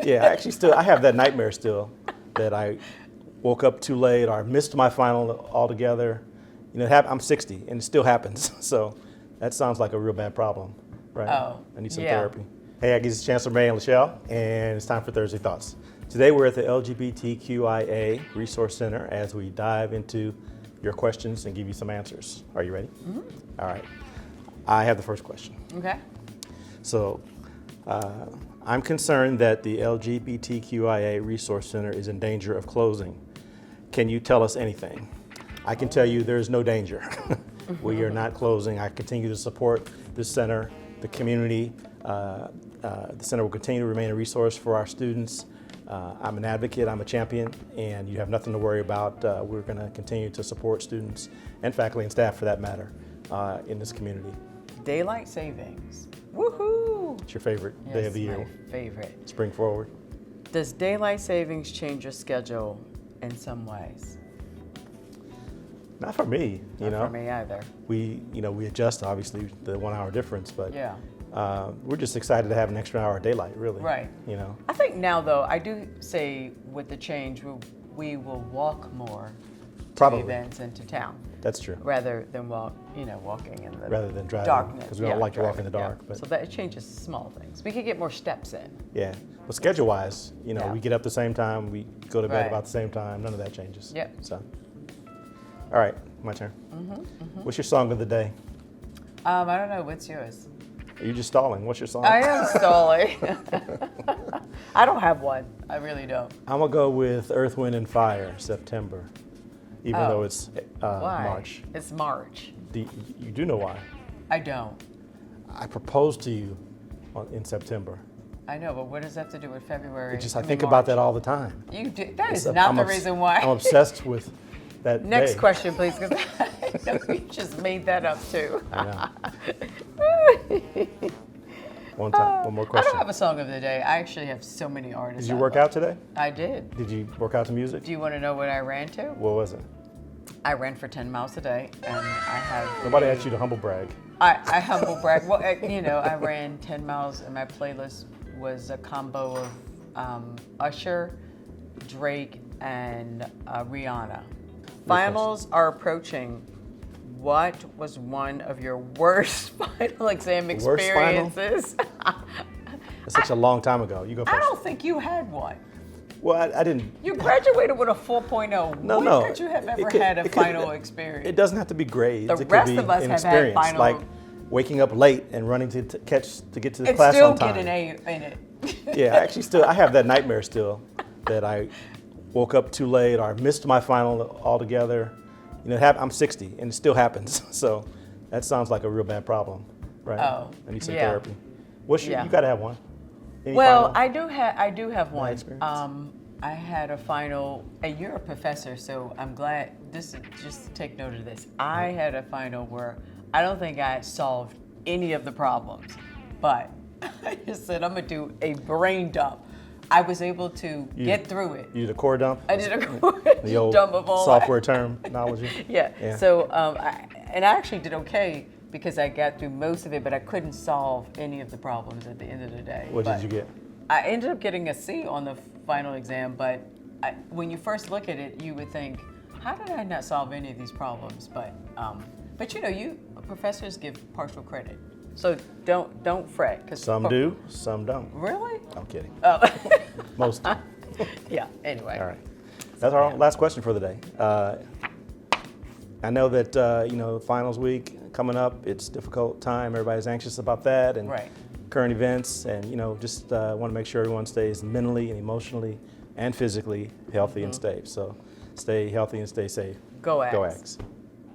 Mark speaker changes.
Speaker 1: Yeah, I have that nightmare still, that I woke up too late or I missed my final altogether. You know, I'm 60 and it still happens. So that sounds like a real bad problem, right?
Speaker 2: Oh,
Speaker 1: I need some
Speaker 2: yeah.
Speaker 1: therapy. Hey, Aggies, it's Chancellor May and LeShelle, and it's time for Thursday Thoughts. Today we're at the LGBTQIA Resource Center as we dive into your questions and give you some answers. Are you ready?
Speaker 2: Mm-hmm.
Speaker 1: All right. I have the first question.
Speaker 2: Okay.
Speaker 1: So I'm concerned that the LGBTQIA Resource Center is in danger of closing. Can you tell us anything? I can tell you there's no danger. We are not closing. I continue to support this center, the community. The center will continue to remain a resource for our students. I'm an advocate, I'm a champion, and you have nothing to worry about. We're going to continue to support students and faculty and staff, for that matter, in this community.
Speaker 2: Daylight savings. Woohoo!
Speaker 1: It's your favorite day of the year.
Speaker 2: My favorite.
Speaker 1: Spring forward.
Speaker 2: Does daylight savings change your schedule in some ways?
Speaker 1: Not for me, you know.
Speaker 2: Not for me either.
Speaker 1: We adjust, obviously, the 1 hour difference, but
Speaker 2: Yeah.
Speaker 1: We're just excited to have an extra hour of daylight, really.
Speaker 2: Right.
Speaker 1: You know.
Speaker 2: I think now, though, I do say with the change, we will walk more
Speaker 1: Probably.
Speaker 2: to events into town
Speaker 1: That's true.
Speaker 2: rather than walking in the
Speaker 1: Rather than driving,
Speaker 2: darkness.
Speaker 1: because we don't like to walk in the
Speaker 2: driving,
Speaker 1: dark. But
Speaker 2: so that it changes small things. We could get more steps in.
Speaker 1: yeah, but schedule-wise,
Speaker 2: Yeah.
Speaker 1: we get up the same time, we go to bed
Speaker 2: Right.
Speaker 1: about the same time. None of that changes.
Speaker 2: Yep.
Speaker 1: So, all right, my turn. What's your song of the day?
Speaker 2: I don't know. What's yours?
Speaker 1: Are you just stalling? What's your song?
Speaker 2: I am stalling. I don't have one. I really don't.
Speaker 1: I'm gonna go with Earth, Wind, and Fire, September, even though it's
Speaker 2: Why?
Speaker 1: March.
Speaker 2: It's March.
Speaker 1: You do know why?
Speaker 2: I don't.
Speaker 1: I proposed to you in September.
Speaker 2: I know, but what does that have to do with February?
Speaker 1: I think about that all the time.
Speaker 2: You do. That is not the reason why.
Speaker 1: I'm obsessed with that
Speaker 2: Next
Speaker 1: day.
Speaker 2: question, please, because I know you just made that up too.
Speaker 1: I know. One more
Speaker 2: I
Speaker 1: question.
Speaker 2: don't have a song of the day. I actually have so many artists.
Speaker 1: Did you
Speaker 2: I
Speaker 1: work
Speaker 2: love.
Speaker 1: out today?
Speaker 2: I did.
Speaker 1: Did you work out to music?
Speaker 2: Do you want to know what I ran to?
Speaker 1: What was it?
Speaker 2: I ran for 10 miles a day, and I have.
Speaker 1: Nobody asked you to humble brag.
Speaker 2: I humble brag. Well, I ran 10 miles, and my playlist was a combo of Usher, Drake, and Rihanna. Finals are approaching. What was one of your worst final exam experiences?
Speaker 1: That's such a long time ago. You go first.
Speaker 2: I don't think you had one.
Speaker 1: Well, I didn't.
Speaker 2: You graduated with a 4.0.
Speaker 1: No,
Speaker 2: when
Speaker 1: no.
Speaker 2: could you have ever
Speaker 1: could-
Speaker 2: had a
Speaker 1: it could-
Speaker 2: final experience?
Speaker 1: It doesn't have to be grades.
Speaker 2: The
Speaker 1: it could
Speaker 2: rest
Speaker 1: be
Speaker 2: of us
Speaker 1: an
Speaker 2: have had
Speaker 1: experience,
Speaker 2: final-
Speaker 1: like waking up late and running to get to the
Speaker 2: and
Speaker 1: class
Speaker 2: still
Speaker 1: on time.
Speaker 2: get an A in it.
Speaker 1: Yeah, I have that nightmare still, that I woke up too late or I missed my final altogether. You know, I'm 60 and it still happens. So that sounds like a real bad problem, right?
Speaker 2: Oh,
Speaker 1: I need some
Speaker 2: yeah.
Speaker 1: therapy. You got to have one. Any
Speaker 2: Well,
Speaker 1: final?
Speaker 2: I do have one.
Speaker 1: experience?
Speaker 2: I had a final, and you're a professor, so I'm glad, just take note of this. I had a final where I don't think I solved any of the problems, but I just said, I'm gonna do a brain dump. I was able to get through it.
Speaker 1: You did a core dump?
Speaker 2: I did a
Speaker 1: The old
Speaker 2: dump of all
Speaker 1: software terminology?
Speaker 2: Yeah. So, I actually did okay because I got through most of it, but I couldn't solve any of the problems at the end of the day.
Speaker 1: What did you get?
Speaker 2: I ended up getting a C on the final exam, but when you first look at it, you would think, how did I not solve any of these problems? But professors give partial credit, so don't fret. Cause
Speaker 1: Some do, some don't.
Speaker 2: Really?
Speaker 1: I'm kidding.
Speaker 2: Oh.
Speaker 1: Most do.
Speaker 2: Yeah. Anyway.
Speaker 1: All right. That's our last question for the day. I know that finals week coming up. It's a difficult time. Everybody's anxious about that and
Speaker 2: Right.
Speaker 1: current events, and just want to make sure everyone stays mentally and emotionally and physically healthy and safe. So stay healthy and stay safe.
Speaker 2: Go Aggies.
Speaker 1: Go Aggies.